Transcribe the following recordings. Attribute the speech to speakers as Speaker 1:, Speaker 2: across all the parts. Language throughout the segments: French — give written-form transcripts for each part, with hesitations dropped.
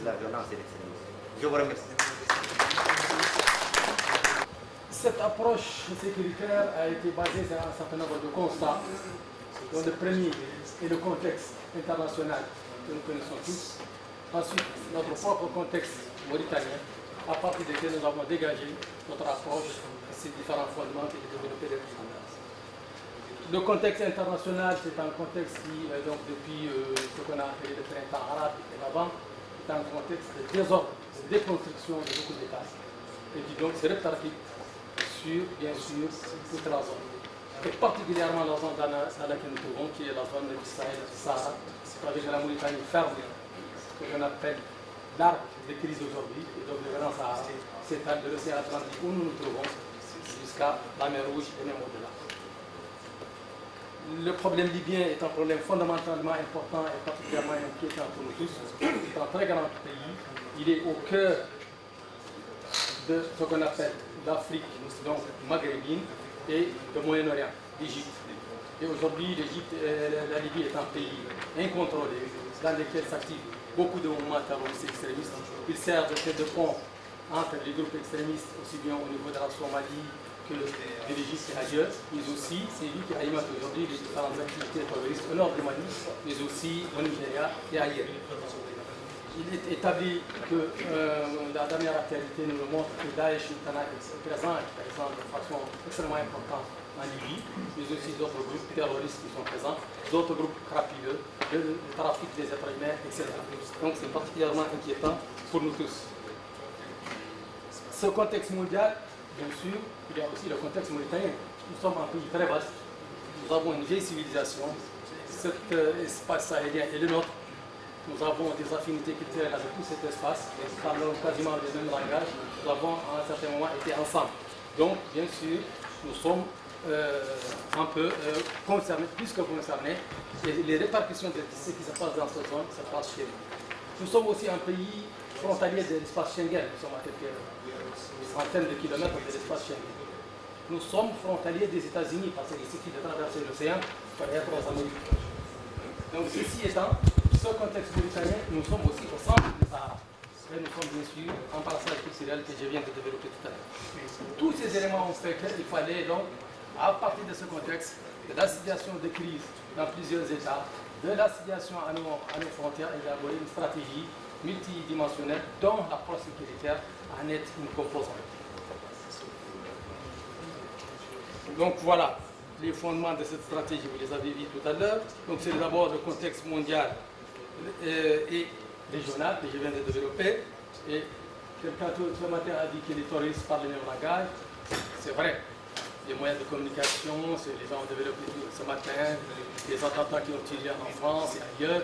Speaker 1: la violence et l'extrémisme. Je vous remercie.
Speaker 2: Cette approche sécuritaire a été basée sur un certain nombre de constats, dont le premier est le contexte international que nous connaissons tous. Ensuite, notre propre contexte mauritanien, à partir duquel nous avons dégagé notre approche, ces différents fondements et développé les résultats. Le contexte international, c'est un contexte qui, donc, depuis ce qu'on a appelé le printemps arabe et avant, est un contexte de désordre, de déconstruction de beaucoup d'États, et qui donc se répartit sur, bien sûr, toute la zone. Et particulièrement la zone dans laquelle nous trouvons, qui est la zone du Sahel, du Sahara, avec la Mauritanie fermée, ce que l'on appelle l'arc de crise aujourd'hui, et donc le Grand Sahara, s'étale de l'océan Atlantique où nous nous trouvons jusqu'à la mer Rouge et même au-delà. Le problème libyen est un problème fondamentalement important et particulièrement inquiétant pour nous tous. C'est un très grand pays. Il est au cœur de ce qu'on appelle l'Afrique, donc maghrébine, et le Moyen-Orient, l'Égypte. Et aujourd'hui, la Libye est un pays incontrôlé, dans lequel s'activent beaucoup de mouvements terroristes extrémistes. Il sert de tête de pont entre les groupes extrémistes, aussi bien au niveau de la Somalie que de l'Égypte et ailleurs, mais aussi c'est lui qui alimente aujourd'hui les différentes activités terroristes au nord du Mali, mais aussi au Nigeria et ailleurs. Il est établi que la dernière actualité nous montre que Daesh est présent de façon extrêmement importante en Libye, mais aussi d'autres groupes terroristes qui sont présents, d'autres groupes crapuleux, le trafic des êtres humains, etc. Donc c'est particulièrement inquiétant pour nous tous. Ce contexte mondial, bien sûr, il y a aussi le contexte mauritanien. Nous sommes un pays très vaste, nous avons une vieille civilisation, cet espace sahélien est le nôtre. Nous avons des affinités culturelles avec tout cet espace, nous parlons quasiment le même langage, nous avons à un certain moment été ensemble. Donc, bien sûr, nous sommes un peu concernés, plus que concernés, et les répercussions de ce qui se passe dans cette zone se passent chez nous. Nous sommes aussi un pays frontalier de l'espace Schengen, nous sommes à quelques centaines de kilomètres de l'espace Schengen. Nous sommes frontaliers des États-Unis parce qu'il suffit de traverser l'océan pour être aux Amériques. Donc, ceci étant, ce contexte mauritanien, nous sommes aussi au centre du Sahara. Et nous sommes bien sûr en passage culturel que je viens de développer tout à l'heure. Tous ces éléments ont fait qu'il fallait donc, à partir de ce contexte, de la situation de crise dans plusieurs États, de la situation à nos frontières, élaborer une stratégie multidimensionnelle dont l'approche sécuritaire en est une composante. Donc voilà les fondements de cette stratégie, vous les avez vus tout à l'heure. Donc c'est d'abord le contexte mondial et régional que je viens de développer. Et quelqu'un ce matin a dit que les terroristes parlent le même langage. C'est vrai. Les moyens de communication, les gens ont développé ce matin, les attentats qui ont tiré en France et ailleurs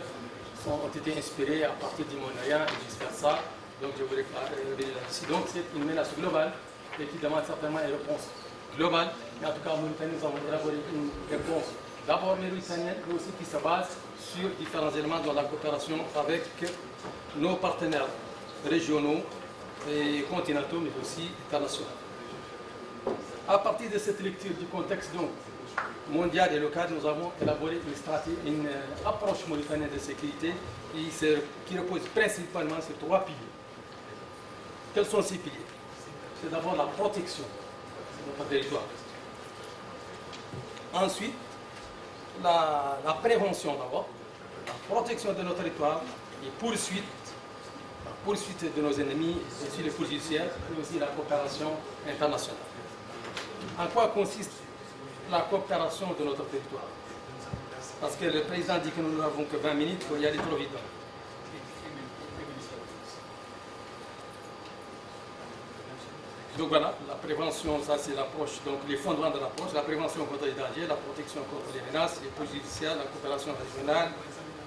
Speaker 2: ont été inspirés à partir du Moyen-Orient et vice-versa. Donc je voulais revenir là-dessus. Donc c'est une menace globale et qui demande certainement une réponse globale. Mais en tout cas, en Mauritanie, nous avons élaboré une réponse d'abord mauritanienne, mais aussi qui se base sur différents éléments de la coopération avec nos partenaires régionaux et continentaux, mais aussi internationaux. À partir de cette lecture du contexte donc, mondial et local, nous avons élaboré une stratégie, une approche mauritanienne de sécurité qui repose principalement sur trois piliers. Quels sont ces piliers? C'est d'abord la protection de notre territoire. Ensuite, la prévention d'abord, la protection de notre territoire et poursuite de nos ennemis, et aussi les poursuites judiciaires, et aussi la coopération internationale. En quoi consiste la coopération de notre territoire? Parce que le président dit que nous n'avons que 20 minutes, il faut y aller trop vite. Donc voilà, la prévention, ça c'est l'approche, donc les fondements de l'approche, la prévention contre les dangers, la protection contre les menaces, les poursuites judiciaires, la coopération régionale,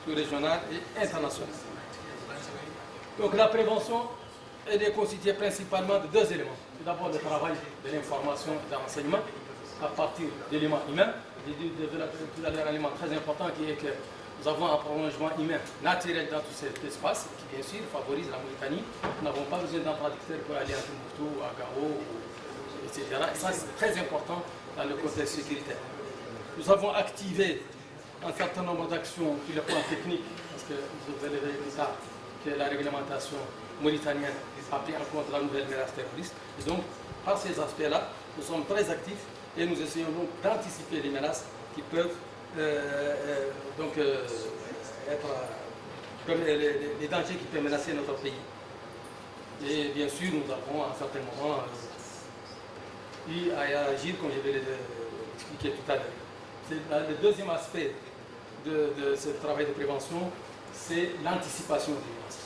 Speaker 2: sous-régionale et internationale. Donc la prévention, elle est constituée principalement de deux éléments. Tout d'abord le travail de l'information et de l'enseignement à partir d'éléments humains. J'ai dit tout à l'heure un élément très important qui est que nous avons un prolongement humain naturel dans tout cet espace qui bien sûr favorise la Mauritanie. Nous n'avons pas besoin d'un traducteur pour aller à Tombouctou, à Gao, etc. Et ça c'est très important dans le contexte sécuritaire. Nous avons activé un certain nombre d'actions sur le plan technique, parce que vous allez voir plus tard, que la réglementation mauritanienne a pris en compte la nouvelle menace terroriste. Et donc, par ces aspects-là, nous sommes très actifs et nous essayons donc d'anticiper les menaces qui peuvent être les dangers qui peuvent menacer notre pays. Et bien sûr, nous avons à un certain moment eu à agir, comme je vais l'expliquer tout à l'heure. Le deuxième aspect de ce travail de prévention, c'est l'anticipation des menaces.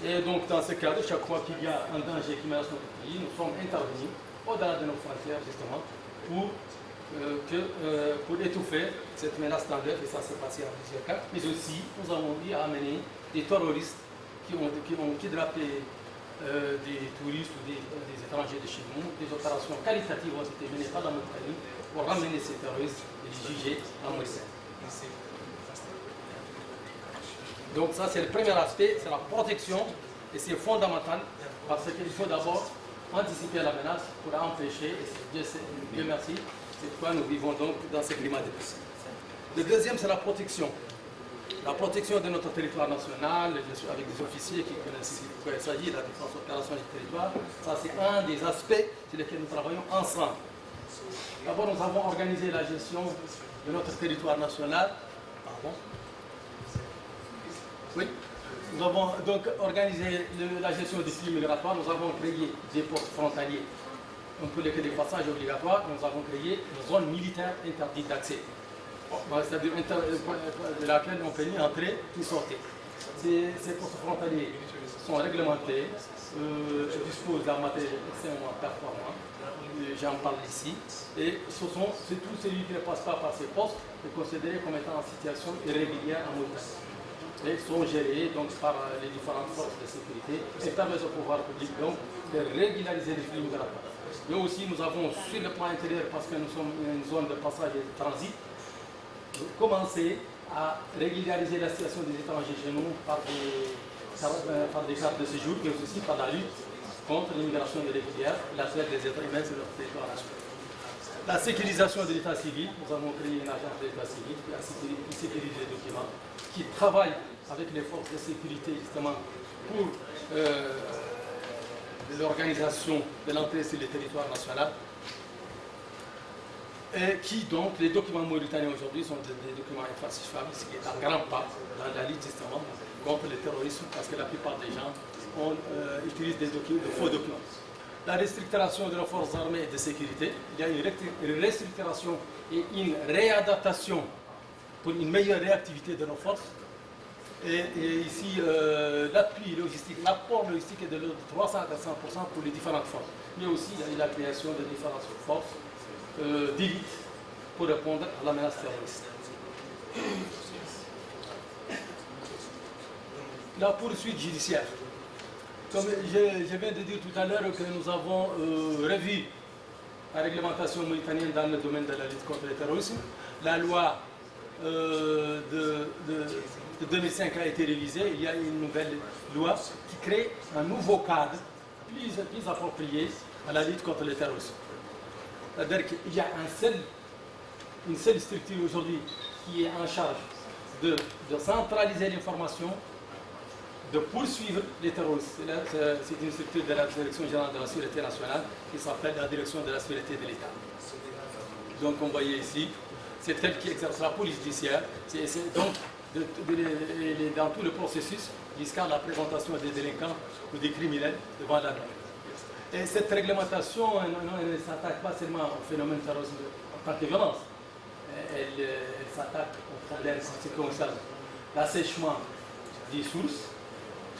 Speaker 2: Et donc, dans ce cadre, chaque fois qu'il y a un danger qui menace notre pays, nous sommes intervenus au-delà de nos frontières, justement, pour étouffer cette menace standard, et ça s'est passé en plusieurs cas. Mais aussi, nous avons eu à amener des terroristes qui ont kidnappé des touristes ou des étrangers de chez nous. Des opérations qualitatives ont été menées par la Mauritanie pour ramener ces terroristes et les juger en Mauritanie. Donc ça, c'est le premier aspect, c'est la protection, et c'est fondamental, parce qu'il faut d'abord anticiper la menace pour empêcher, et Dieu merci, c'est pourquoi nous vivons donc dans ce climat de paix. Le deuxième, c'est la protection. La protection de notre territoire national, bien sûr avec des officiers qui connaissent de quoi il s'agit, la défense opérationnelle du territoire, ça c'est un des aspects sur lesquels nous travaillons ensemble. D'abord, nous avons organisé la gestion de notre territoire national. Pardon. Oui. Nous avons donc organisé la gestion des flux migratoires. Nous avons créé des ports frontaliers. On peut les créer des passages obligatoires. Nous avons créé une zone militaire interdite d'accès. C'est-à-dire de laquelle on peut ni entrer ni sortir. Ces ports frontaliers sont réglementés, disposent d'un matériel extrêmement performant. J'en parle ici. Et c'est tout celui qui ne passe pas par ces postes est considéré comme étant en situation irrégulière en Mauritanie. Et sont gérés donc, par les différentes forces de sécurité et permettent au pouvoir public donc, de régulariser les flux migratoires. Mais aussi, nous avons, sur le plan intérieur, parce que nous sommes une zone de passage et de transit, commencé à régulariser la situation des étrangers chez nous par des cartes de séjour, mais aussi par la lutte contre l'immigration irrégulière, la traite des êtres humains sur notre territoire national. La sécurisation de l'état civil, nous avons créé une agence de l'état civil qui sécurise les documents, qui travaille avec les forces de sécurité justement pour l'organisation de l'entrée sur le territoire national. Et qui donc, les documents mauritaniens aujourd'hui sont des documents infalsifiables, ce qui est un grand pas dans la lutte justement contre le terrorisme, parce que la plupart des gens utilisent de faux documents. La restructuration de nos forces armées et de sécurité, il y a une restructuration et une réadaptation pour une meilleure réactivité de nos forces. Et ici, l'appui logistique, l'apport logistique est de l'ordre de 300 à 400% pour les différentes forces. Mais aussi, il y a eu la création de différentes forces d'élite pour répondre à la menace terroriste. La poursuite judiciaire. Comme je viens de dire tout à l'heure que nous avons revu la réglementation mauritanienne dans le domaine de la lutte contre le terrorisme, la loi de 2005 a été révisée. Il y a une nouvelle loi qui crée un nouveau cadre plus approprié à la lutte contre le terrorisme. C'est-à-dire qu'il y a une seule structure aujourd'hui qui est en charge de centraliser l'information, de poursuivre les terroristes. C'est une structure de la Direction générale de la sécurité nationale qui s'appelle la Direction de la sécurité de l'État. Donc, on voyait ici, c'est elle qui exerce la police judiciaire. Donc, dans tout le processus, jusqu'à la présentation des délinquants ou des criminels devant la loi. Et cette réglementation ne s'attaque pas seulement au phénomène terroriste en tant que violence. Elle s'attaque au problème en ce qui concerne l'assèchement des sources,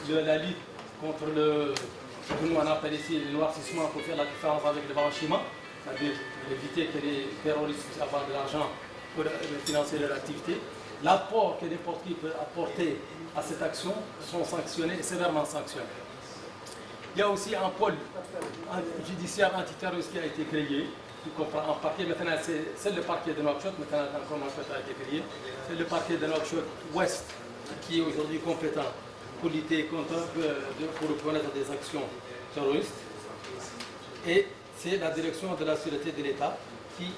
Speaker 2: la lutte contre ce que nous on appelle ici le noircissement pour faire la différence avec le blanchiment, c'est-à-dire éviter que les terroristes puissent avoir de l'argent pour financer leur activité. L'apport que n'importe qui peut apporter à cette action sont sanctionnés et sévèrement sanctionnés. Il y a aussi un pôle judiciaire antiterroriste qui a été créé, qui comprend un parquet. Maintenant, c'est le parquet de Nouakchott, maintenant quand Nouakchott a été créé. C'est le parquet de Nouakchott Ouest qui est aujourd'hui compétent pour lutter contre, pour reconnaître des actions terroristes. Et c'est la direction de la sûreté de l'État qui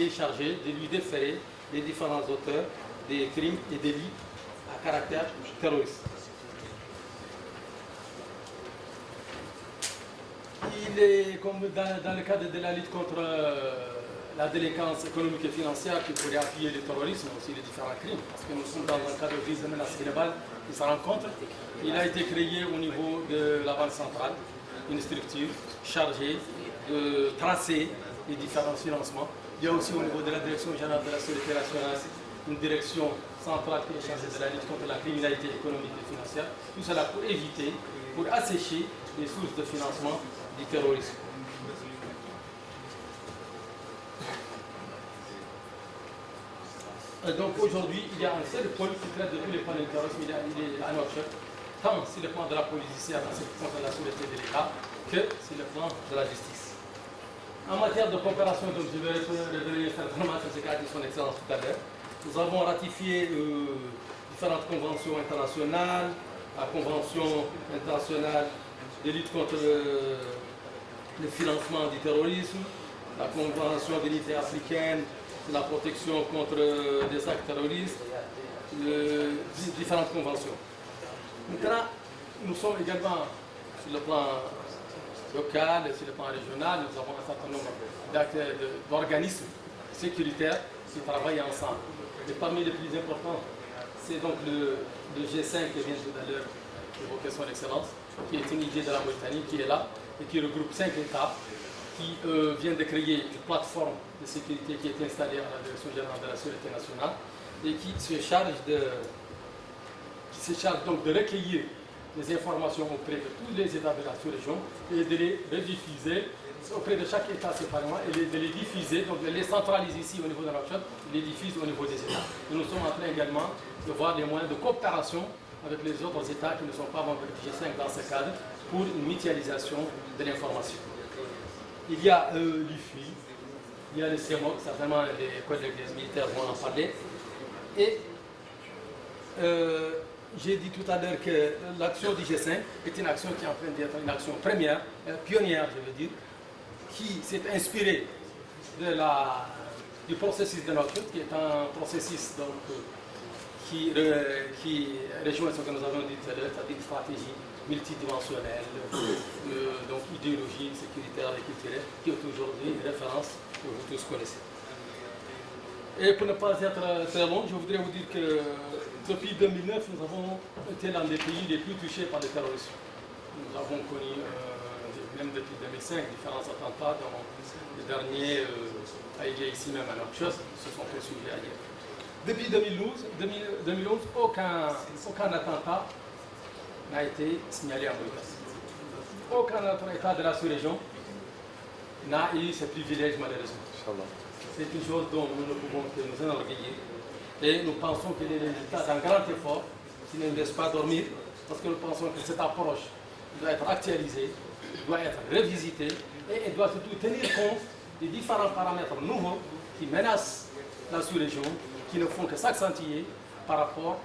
Speaker 2: est chargée de lui déférer les différents auteurs des crimes et délits caractère terroriste. Il est comme dans le cadre de la lutte contre la délinquance économique et financière qui pourrait appuyer le terrorisme, aussi les différents crimes, parce que nous sommes dans un cadre de crise de menace globale qui se rencontre. Il a été créé au niveau de la Banque centrale, une structure chargée de tracer les différents financements. Il y a aussi au niveau de la Direction générale de la Sécurité nationale une direction centrale qui est chargée de la lutte contre la criminalité économique et financière. Tout cela pour éviter, pour assécher les sources de financement du terrorisme. Donc aujourd'hui, il y a un seul pôle qui traite de tous les points de terrorisme, il est à Nouakchott, tant sur le plan de la police judiciaire, dans le plan de la sûreté de l'État, que sur le plan de la justice. En matière de coopération, donc je vais revenir certainement sur ce qu'a dit son Excellence tout à l'heure. Nous avons ratifié différentes conventions internationales, la Convention internationale de lutte contre le financement du terrorisme, la Convention de l'unité africaine de la protection contre les actes terroristes, différentes conventions. Maintenant, nous sommes également sur le plan local et sur le plan régional, nous avons un certain nombre d'organismes sécuritaires qui travaillent ensemble. Et parmi les plus importants, c'est donc le G5 qui vient tout à l'heure d'évoquer son Excellence, qui est une idée de la Mauritanie, qui est là et qui regroupe 5 États, qui vient de créer une plateforme de sécurité qui est installée à la Direction générale de la Sécurité nationale et qui se charge donc de recueillir les informations auprès de tous les États de la sous-région et de les rediffuser auprès de chaque État séparément et de les diffuser, donc de les centraliser ici au niveau de Nouakchott et les diffuser au niveau des États. Et nous sommes en train également de voir des moyens de coopération avec les autres États qui ne sont pas membres du G5 dans ce cadre pour une mutualisation de l'information. Il y a l'IFI, il y a le CEMOC, certainement les collègues militaires vont en parler. Et j'ai dit tout à l'heure que l'action du G5 est une action qui est en train d'être une action première, pionnière, je veux dire, qui s'est inspirée du processus de Nouakchott, qui est un processus donc, qui rejoint ce que nous avons dit tout à l'heure, c'est-à-dire une stratégie multidimensionnelle, donc idéologie sécuritaire et culturelle, qui est aujourd'hui une référence que vous tous connaissez. Et pour ne pas être très long, je voudrais vous dire que depuis 2009, nous avons été l'un des pays les plus touchés par le terrorisme. Nous avons connu, même depuis 2005, différents attentats, dont le dernier a eu ici même à Nouakchott, se sont poursuivis ailleurs. Depuis 2011, aucun attentat n'a été signalé en Mauritanie. Aucun autre État de la sous-région n'a eu ce privilège malheureusement. C'est une chose dont nous ne pouvons que nous enorgueillir. Et nous pensons qu'il est le résultat d'un grand effort qui ne nous laisse pas dormir, parce que nous pensons que cette approche doit être actualisée, doit être revisitée, et elle doit surtout tenir compte des différents paramètres nouveaux qui menacent la sous-région, qui ne font que s'accentuer par rapport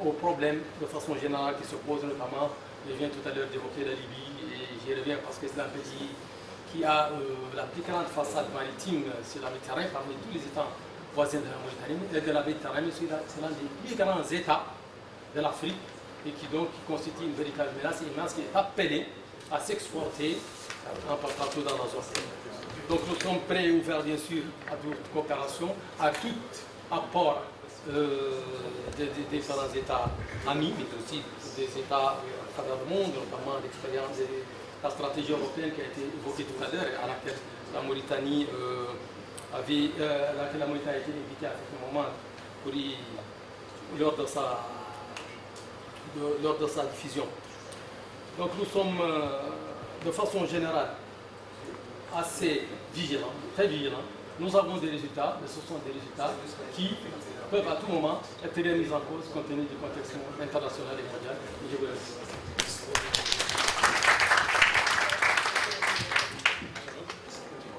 Speaker 2: aux problèmes de façon générale qui se posent, notamment, je viens tout à l'heure d'évoquer la Libye, et j'y reviens parce que c'est un pays qui a la plus grande façade maritime sur la Méditerranée, parmi tous les États voisins de la Méditerranée, c'est l'un des plus grands États de l'Afrique et qui donc constitue une véritable menace immense qui est appelée à s'exporter un peu partout dans la zone. Donc nous sommes prêts et ouverts bien sûr à toute coopération, à tout apport des différents États amis, mais aussi des États à travers le monde, notamment l'expérience de la stratégie européenne qui a été évoquée tout à l'heure, à laquelle la Mauritanie a été invitée à ce moment lors de sa diffusion. Donc nous sommes de façon générale assez vigilants, très vigilants. Nous avons des résultats, mais ce sont des résultats qui peuvent à tout moment être remis en cause compte tenu du contexte international et mondial. Je vous remercie.